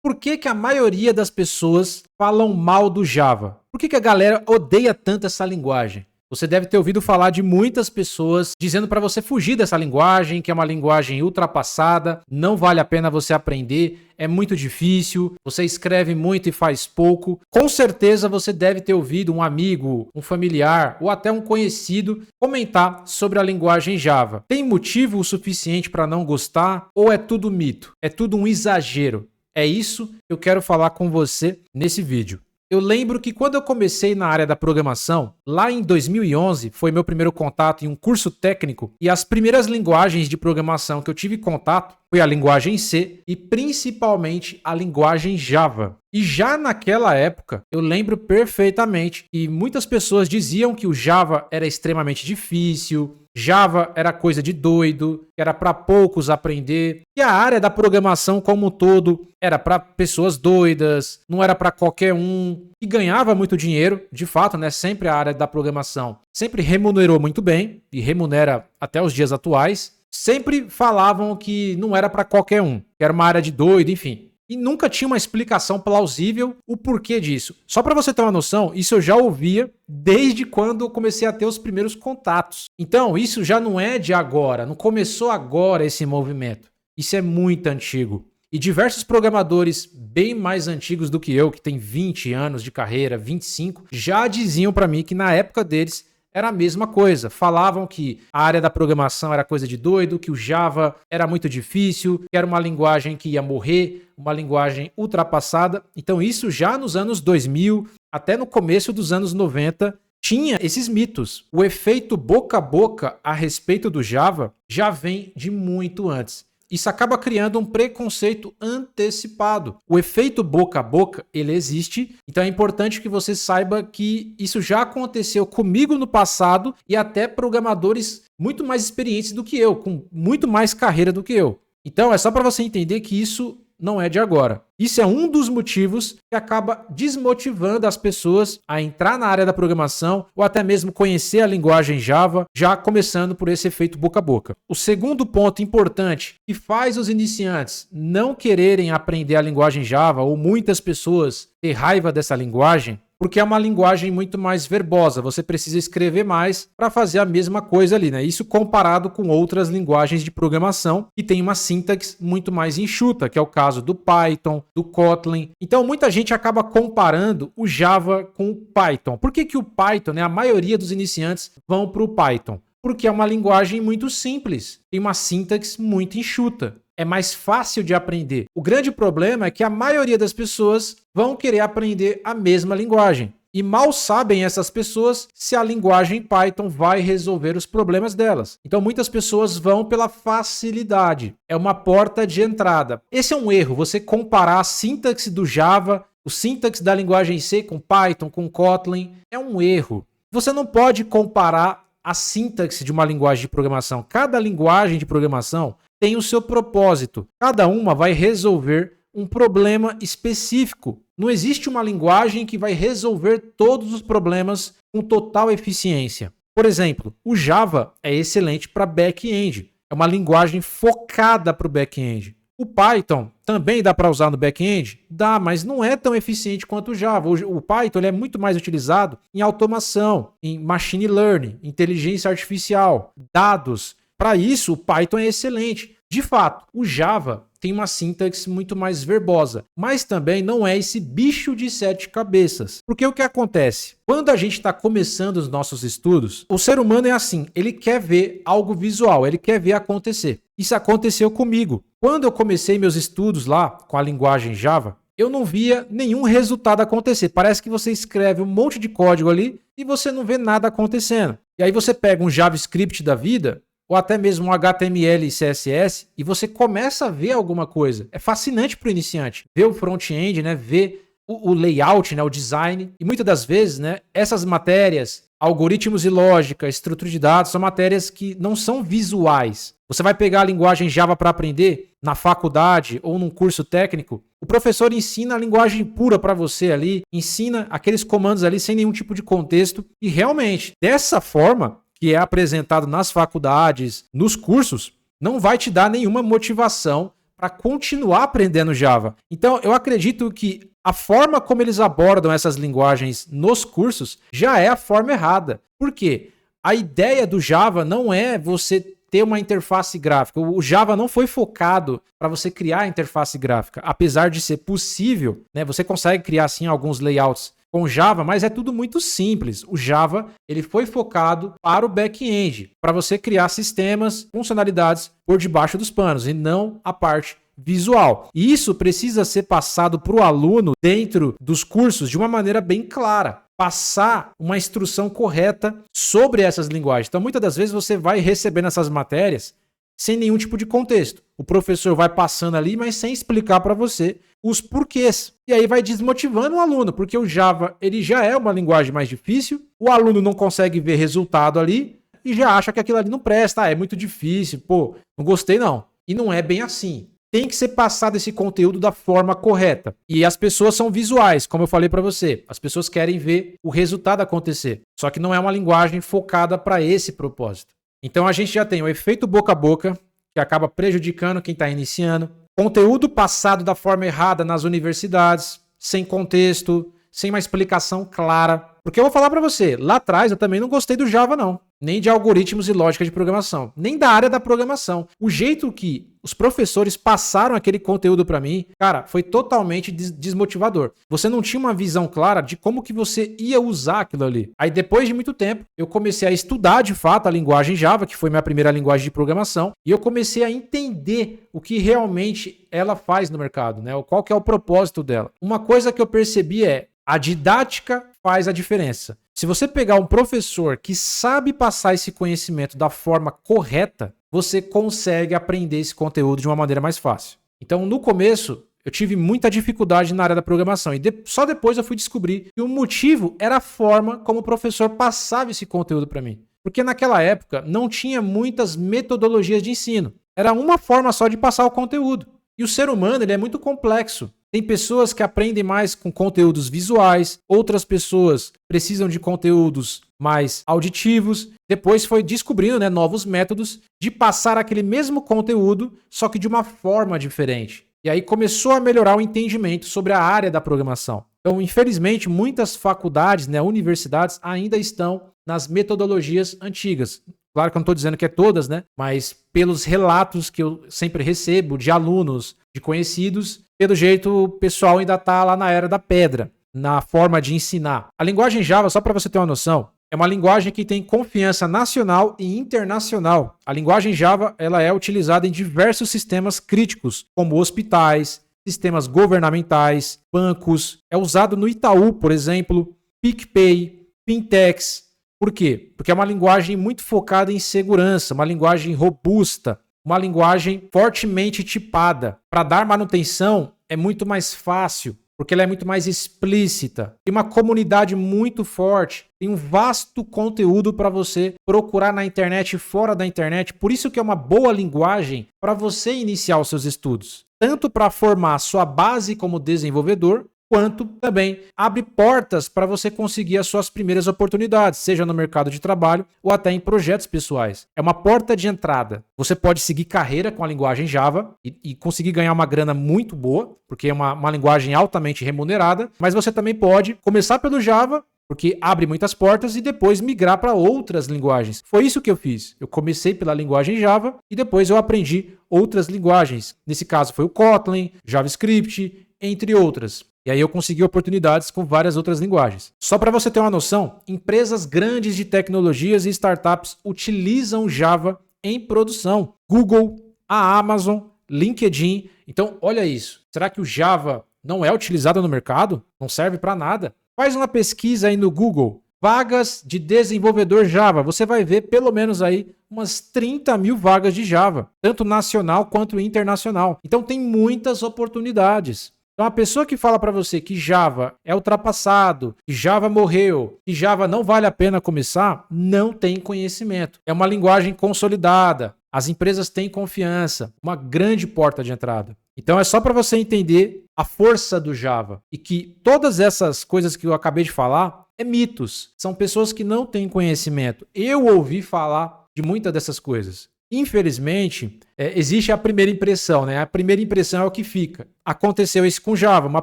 Por que que a maioria das pessoas falam mal do Java? Por que que a galera odeia tanto essa linguagem? Você deve ter ouvido falar de muitas pessoas dizendo para você fugir dessa linguagem, que é uma linguagem ultrapassada, não vale a pena você aprender, é muito difícil, você escreve muito e faz pouco. Com certeza você deve ter ouvido um amigo, um familiar ou até um conhecido comentar sobre a linguagem Java. Tem motivo o suficiente para não gostar ou é tudo mito? É tudo um exagero? É isso que eu quero falar com você nesse vídeo. Eu lembro que quando eu comecei na área da programação, lá em 2011, foi meu primeiro contato em um curso técnico, e as primeiras linguagens de programação que eu tive contato foi a linguagem C e principalmente a linguagem Java. E já naquela época, eu lembro perfeitamente que muitas pessoas diziam que o Java era extremamente difícil, Java era coisa de doido, que era para poucos aprender, e a área da programação como um todo era para pessoas doidas, não era para qualquer um, e ganhava muito dinheiro, de fato, né? Sempre a área da programação sempre remunerou muito bem, e remunera até os dias atuais. Sempre falavam que não era para qualquer um, que era uma área de doido, enfim. E nunca tinha uma explicação plausível o porquê disso. Só para você ter uma noção, isso eu já ouvia desde quando eu comecei a ter os primeiros contatos. Então, isso já não é de agora, não começou agora esse movimento. Isso é muito antigo. E diversos programadores bem mais antigos do que eu, que tem 20 anos de carreira, 25, já diziam para mim que na época deles era a mesma coisa. Falavam que a área da programação era coisa de doido, que o Java era muito difícil, que era uma linguagem que ia morrer, uma linguagem ultrapassada. Então isso já nos anos 2000, até no começo dos anos 90, tinha esses mitos. O efeito boca a boca a respeito do Java já vem de muito antes. Isso acaba criando um preconceito antecipado. O efeito boca a boca, ele existe, então é importante que você saiba que isso já aconteceu comigo no passado e até programadores muito mais experientes do que eu, com muito mais carreira do que eu. Então é só para você entender que isso não é de agora. Isso é um dos motivos que acaba desmotivando as pessoas a entrar na área da programação ou até mesmo conhecer a linguagem Java, já começando por esse efeito boca a boca. O segundo ponto importante que faz os iniciantes não quererem aprender a linguagem Java ou muitas pessoas ter raiva dessa linguagem, porque é uma linguagem muito mais verbosa, você precisa escrever mais para fazer a mesma coisa ali, né? Isso comparado com outras linguagens de programação que tem uma sintaxe muito mais enxuta, que é o caso do Python, do Kotlin. Então muita gente acaba comparando o Java com o Python. Por que que o Python, né? A maioria dos iniciantes vão para o Python? Porque é uma linguagem muito simples, tem uma sintaxe muito enxuta. É mais fácil de aprender. O grande problema é que a maioria das pessoas vão querer aprender a mesma linguagem. E mal sabem essas pessoas se a linguagem Python vai resolver os problemas delas. Então muitas pessoas vão pela facilidade. É uma porta de entrada. Esse é um erro, você comparar a sintaxe do Java, o sintaxe da linguagem C com Python, com Kotlin. É um erro. Você não pode comparar a sintaxe de uma linguagem de programação. Cada linguagem de programação tem o seu propósito. Cada uma vai resolver um problema específico. Não existe uma linguagem que vai resolver todos os problemas com total eficiência. Por exemplo, o Java é excelente para back-end. É uma linguagem focada para o back-end. O Python também dá para usar no back-end? Dá, mas não é tão eficiente quanto o Java. O Python ele é muito mais utilizado em automação, em machine learning, inteligência artificial, dados. Para isso, o Python é excelente. De fato, o Java tem uma sintaxe muito mais verbosa, mas também não é esse bicho de 7 cabeças. Porque o que acontece? Quando a gente está começando os nossos estudos, o ser humano é assim, ele quer ver algo visual, ele quer ver acontecer. Isso aconteceu comigo. Quando eu comecei meus estudos lá com a linguagem Java, eu não via nenhum resultado acontecer. Parece que você escreve um monte de código ali e você não vê nada acontecendo. E aí você pega um JavaScript da vida, ou até mesmo um HTML e CSS, e você começa a ver alguma coisa. É fascinante para o iniciante. Ver o front-end, né? Ver o layout, né? O design. E muitas das vezes, né? Essas matérias, algoritmos e lógica, estrutura de dados, são matérias que não são visuais. Você vai pegar a linguagem Java para aprender na faculdade ou num curso técnico, o professor ensina a linguagem pura para você ali, ensina aqueles comandos ali sem nenhum tipo de contexto. E realmente, dessa forma que é apresentado nas faculdades, nos cursos, não vai te dar nenhuma motivação para continuar aprendendo Java. Então, eu acredito que a forma como eles abordam essas linguagens nos cursos já é a forma errada. Por quê? A ideia do Java não é você ter uma interface gráfica. O Java não foi focado para você criar interface gráfica. Apesar de ser possível, né, você consegue criar sim alguns layouts com Java, mas é tudo muito simples. O Java ele foi focado para o back-end, para você criar sistemas, funcionalidades por debaixo dos panos e não a parte visual. E isso precisa ser passado para o aluno dentro dos cursos de uma maneira bem clara. Passar uma instrução correta sobre essas linguagens. Então, muitas das vezes você vai recebendo essas matérias sem nenhum tipo de contexto. O professor vai passando ali, mas sem explicar para você os porquês. E aí vai desmotivando o aluno, porque o Java ele já é uma linguagem mais difícil, o aluno não consegue ver resultado ali e já acha que aquilo ali não presta, é muito difícil, pô, não gostei não. E não é bem assim. Tem que ser passado esse conteúdo da forma correta. E as pessoas são visuais, como eu falei para você. As pessoas querem ver o resultado acontecer. Só que não é uma linguagem focada para esse propósito. Então a gente já tem o efeito boca a boca, que acaba prejudicando quem está iniciando. Conteúdo passado da forma errada nas universidades, sem contexto, sem uma explicação clara. Porque eu vou falar para você, lá atrás eu também não gostei do Java não. Nem de algoritmos e lógica de programação. Nem da área da programação. O jeito que os professores passaram aquele conteúdo para mim, cara, foi totalmente desmotivador. Você não tinha uma visão clara de como que você ia usar aquilo ali. Aí depois de muito tempo, eu comecei a estudar de fato a linguagem Java, que foi minha primeira linguagem de programação, e eu comecei a entender o que realmente ela faz no mercado, né? Qual que é o propósito dela. Uma coisa que eu percebi é a didática faz a diferença. Se você pegar um professor que sabe passar esse conhecimento da forma correta, você consegue aprender esse conteúdo de uma maneira mais fácil. Então, no começo, eu tive muita dificuldade na área da programação e só depois eu fui descobrir que o motivo era a forma como o professor passava esse conteúdo para mim. Porque naquela época não tinha muitas metodologias de ensino. Era uma forma só de passar o conteúdo. E o ser humano ele é muito complexo. Tem pessoas que aprendem mais com conteúdos visuais, outras pessoas precisam de conteúdos mais auditivos. Depois foi descobrindo, né, novos métodos de passar aquele mesmo conteúdo, só que de uma forma diferente. E aí começou a melhorar o entendimento sobre a área da programação. Então, infelizmente, muitas faculdades, né, universidades ainda estão nas metodologias antigas. Claro que eu não estou dizendo que é todas, né? Mas pelos relatos que eu sempre recebo de alunos, de conhecidos, pelo jeito o pessoal ainda está lá na era da pedra, na forma de ensinar. A linguagem Java, só para você ter uma noção, é uma linguagem que tem confiança nacional e internacional. A linguagem Java ela é utilizada em diversos sistemas críticos, como hospitais, sistemas governamentais, bancos. É usado no Itaú, por exemplo, PicPay, Fintechs. Por quê? Porque é uma linguagem muito focada em segurança, uma linguagem robusta, uma linguagem fortemente tipada. Para dar manutenção é muito mais fácil, porque ela é muito mais explícita. Tem uma comunidade muito forte, tem um vasto conteúdo para você procurar na internet e fora da internet. Por isso que é uma boa linguagem para você iniciar os seus estudos. Tanto para formar sua base como desenvolvedor, quanto também abre portas para você conseguir as suas primeiras oportunidades, seja no mercado de trabalho ou até em projetos pessoais. É uma porta de entrada. Você pode seguir carreira com a linguagem Java e conseguir ganhar uma grana muito boa, porque é uma linguagem altamente remunerada, mas você também pode começar pelo Java, porque abre muitas portas e depois migrar para outras linguagens. Foi isso que eu fiz. Eu comecei pela linguagem Java e depois eu aprendi outras linguagens. Nesse caso foi o Kotlin, JavaScript, entre outras. E aí eu consegui oportunidades com várias outras linguagens. Só para você ter uma noção, empresas grandes de tecnologias e startups utilizam Java em produção. Google, a Amazon, LinkedIn. Então, olha isso. Será que o Java não é utilizado no mercado? Não serve para nada? Faz uma pesquisa aí no Google. Vagas de desenvolvedor Java. Você vai ver pelo menos aí umas 30 mil vagas de Java, tanto nacional quanto internacional. Então tem muitas oportunidades. Então a pessoa que fala para você que Java é ultrapassado, que Java morreu, que Java não vale a pena começar, não tem conhecimento. É uma linguagem consolidada. As empresas têm confiança, uma grande porta de entrada. Então é só para você entender a força do Java e que todas essas coisas que eu acabei de falar é mitos. São pessoas que não têm conhecimento. Eu ouvi falar de muitas dessas coisas. Infelizmente, existe a primeira impressão, né? A primeira impressão é o que fica. Aconteceu isso com Java, uma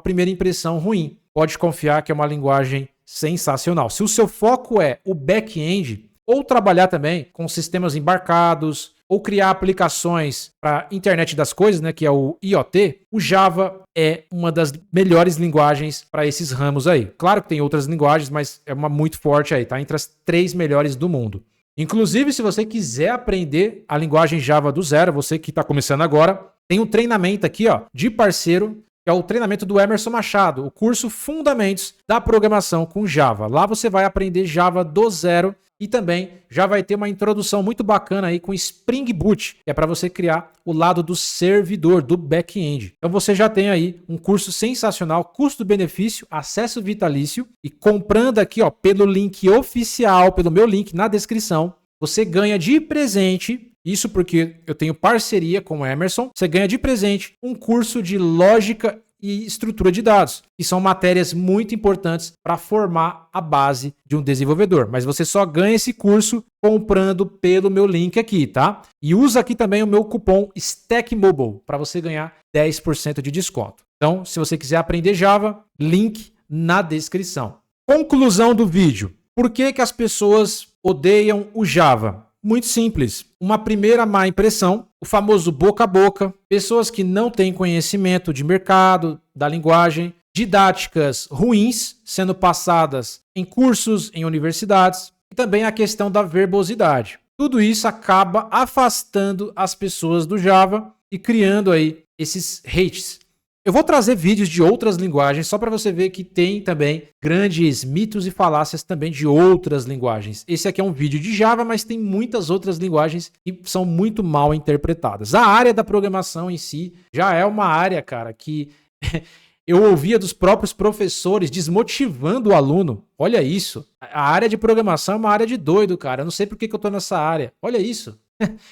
primeira impressão ruim. Pode confiar que é uma linguagem sensacional. Se o seu foco é o back-end, ou trabalhar também com sistemas embarcados, ou criar aplicações para internet das coisas, né, que é o IoT, o Java é uma das melhores linguagens para esses ramos aí. Claro que tem outras linguagens, mas é uma muito forte aí, tá? Entre as 3 melhores do mundo. Inclusive, se você quiser aprender a linguagem Java do zero, você que está começando agora, tem um treinamento aqui, ó, de parceiro, que é o treinamento do Emerson Machado, o curso Fundamentos da Programação com Java. Lá você vai aprender Java do zero e também já vai ter uma introdução muito bacana aí com Spring Boot, que é para você criar o lado do servidor, do back-end. Então você já tem aí um curso sensacional, custo-benefício, acesso vitalício, e comprando aqui, ó, pelo link oficial, pelo meu link na descrição, você ganha de presente. Isso porque eu tenho parceria com o Emerson. Você ganha de presente um curso de lógica e estrutura de dados, que são matérias muito importantes para formar a base de um desenvolvedor. Mas você só ganha esse curso comprando pelo meu link aqui, tá? E usa aqui também o meu cupom StackMobile para você ganhar 10% de desconto. Então, se você quiser aprender Java, link na descrição. Conclusão do vídeo. Por que as pessoas odeiam o Java? Muito simples. Uma primeira má impressão, o famoso boca a boca, pessoas que não têm conhecimento de mercado, da linguagem, didáticas ruins sendo passadas em cursos, em universidades, e também a questão da verbosidade. Tudo isso acaba afastando as pessoas do Java e criando aí esses hates. Eu vou trazer vídeos de outras linguagens só para você ver que tem também grandes mitos e falácias também de outras linguagens. Esse aqui é um vídeo de Java, mas tem muitas outras linguagens que são muito mal interpretadas. A área da programação em si já é uma área, cara, que eu ouvia dos próprios professores desmotivando o aluno. Olha isso. A área de programação é uma área de doido, cara. Eu não sei por que eu tô nessa área. Olha isso.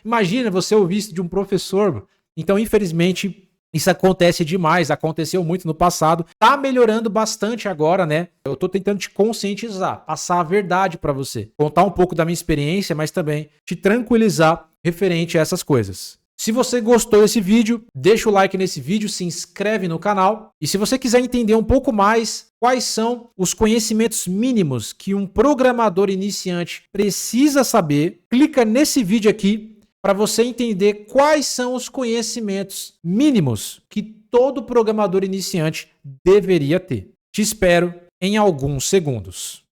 Imagina você ouvir isso de um professor. Então, infelizmente, isso acontece demais, aconteceu muito no passado, tá melhorando bastante agora, né? Eu tô tentando te conscientizar, passar a verdade para você, contar um pouco da minha experiência, mas também te tranquilizar referente a essas coisas. Se você gostou desse vídeo, deixa o like nesse vídeo, se inscreve no canal. E se você quiser entender um pouco mais quais são os conhecimentos mínimos que um programador iniciante precisa saber, clica nesse vídeo aqui para você entender quais são os conhecimentos mínimos que todo programador iniciante deveria ter. Te espero em alguns segundos.